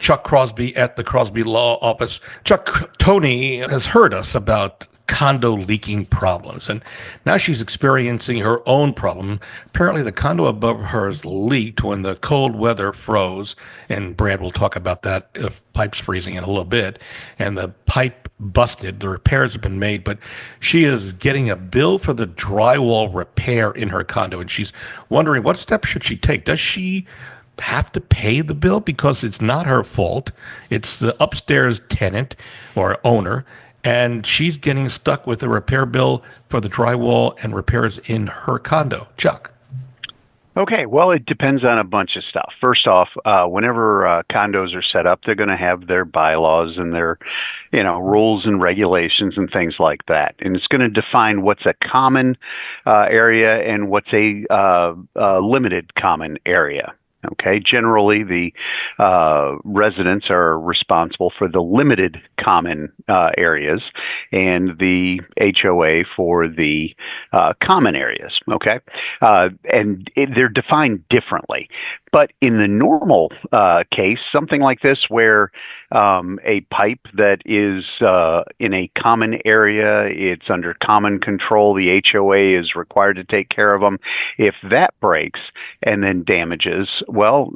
Chuck Crosby at the Crosby Law Office. Chuck, Tony has heard us about condo leaking problems, and now she's experiencing her own problem. Apparently, the condo above hers leaked when the cold weather froze, and Brad will talk about that if pipe's freezing in a little bit, and the pipe busted. The repairs have been made, but she is getting a bill for the drywall repair in her condo, and she's wondering what steps should she take. Does she have to pay the bill because it's not her fault? It's the upstairs tenant or owner, and she's getting stuck with a repair bill for the drywall and repairs in her condo. Chuck. Okay, well, it depends on a bunch of stuff. First off, whenever condos are set up, they're going to have their bylaws and their, rules and regulations and things like that. And it's going to define what's a common area and what's a limited common area. Okay, generally the residents are responsible for the limited common areas and the HOA for the common areas. Okay, they're defined differently. But in the normal case, something like this where a pipe that is in a common area, it's under common control, the HOA is required to take care of them. If that breaks and then damages, well,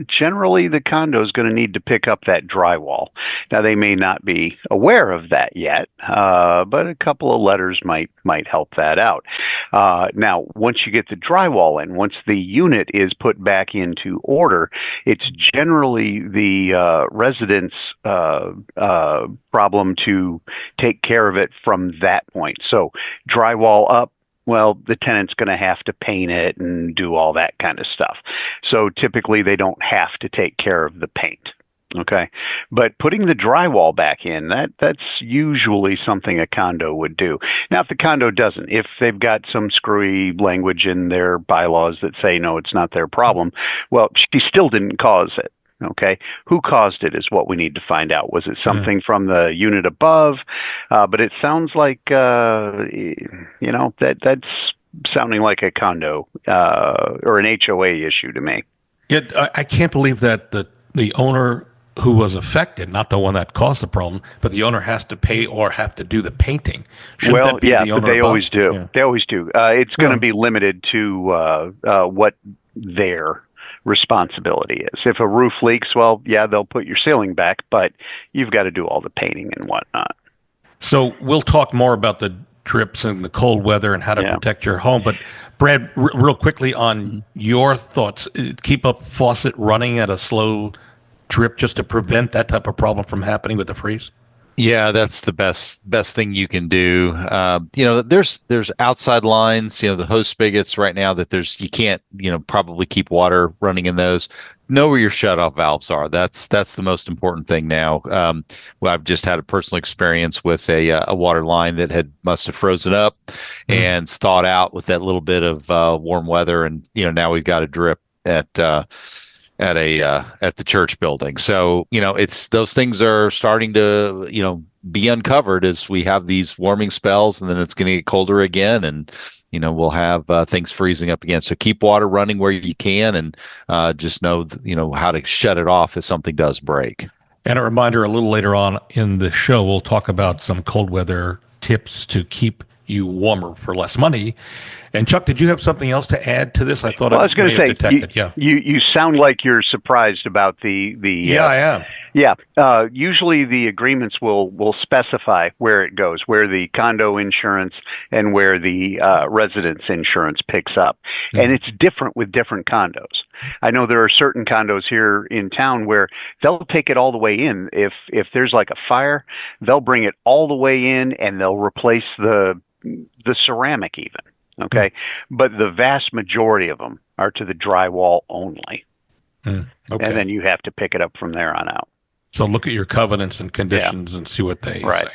generally the condo is going to need to pick up that drywall. Now, they may not be aware of that yet, but a couple of letters might help that out. Now, once you get the drywall in, once the unit is put back into order, it's generally the residents' problem to take care of it from that point. So drywall up, well, the tenant's going to have to paint it and do all that kind of stuff. So typically they don't have to take care of the paint. Okay. But putting the drywall back in, that's usually something a condo would do. Now, if the condo doesn't, if they've got some screwy language in their bylaws that say, no, it's not their problem, well, she still didn't cause it. Okay. Who caused it is what we need to find out. Was it something from the unit above? But it sounds like, that's sounding like a condo or an HOA issue to me. Yet I can't believe that the owner who was affected, not the one that caused the problem, but the owner has to pay or have to do the painting. Shouldn't that be the owner? But they above? Always do. Yeah. They always do. It's going to be limited to what their responsibility is. If a roof leaks, well, yeah, they'll put your ceiling back, but you've got to do all the painting and whatnot. So we'll talk more about the drips and the cold weather and how to protect your home. But Brad, real quickly on your thoughts, keep a faucet running at a slow drip just to prevent that type of problem from happening with the freeze? Yeah, that's the best thing you can do. There's outside lines, the hose spigots right now that you can't, probably keep water running in those. Know where your shutoff valves are. That's the most important thing now. I've just had a personal experience with a water line that must have frozen up and thawed out with that little bit of warm weather, and now we've got a drip at the church building. So, it's those things are starting to, be uncovered as we have these warming spells, and then it's going to get colder again, and we'll have things freezing up again. So keep water running where you can, and just know how to shut it off if something does break. And a reminder, a little later on in the show, we'll talk about some cold weather tips to keep you warmer for less money. And Chuck, did you have something else to add to this? I thought I was going to say, you sound like you're surprised about the I am. Yeah. Usually the agreements will specify where it goes, where the condo insurance and where the residence insurance picks up. And it's different with different condos. I know there are certain condos here in town where they'll take it all the way in. If there's like a fire, they'll bring it all the way in and they'll replace the ceramic even. Okay. But the vast majority of them are to the drywall only. Okay. And then you have to pick it up from there on out. So look at your covenants and conditions and see what they say.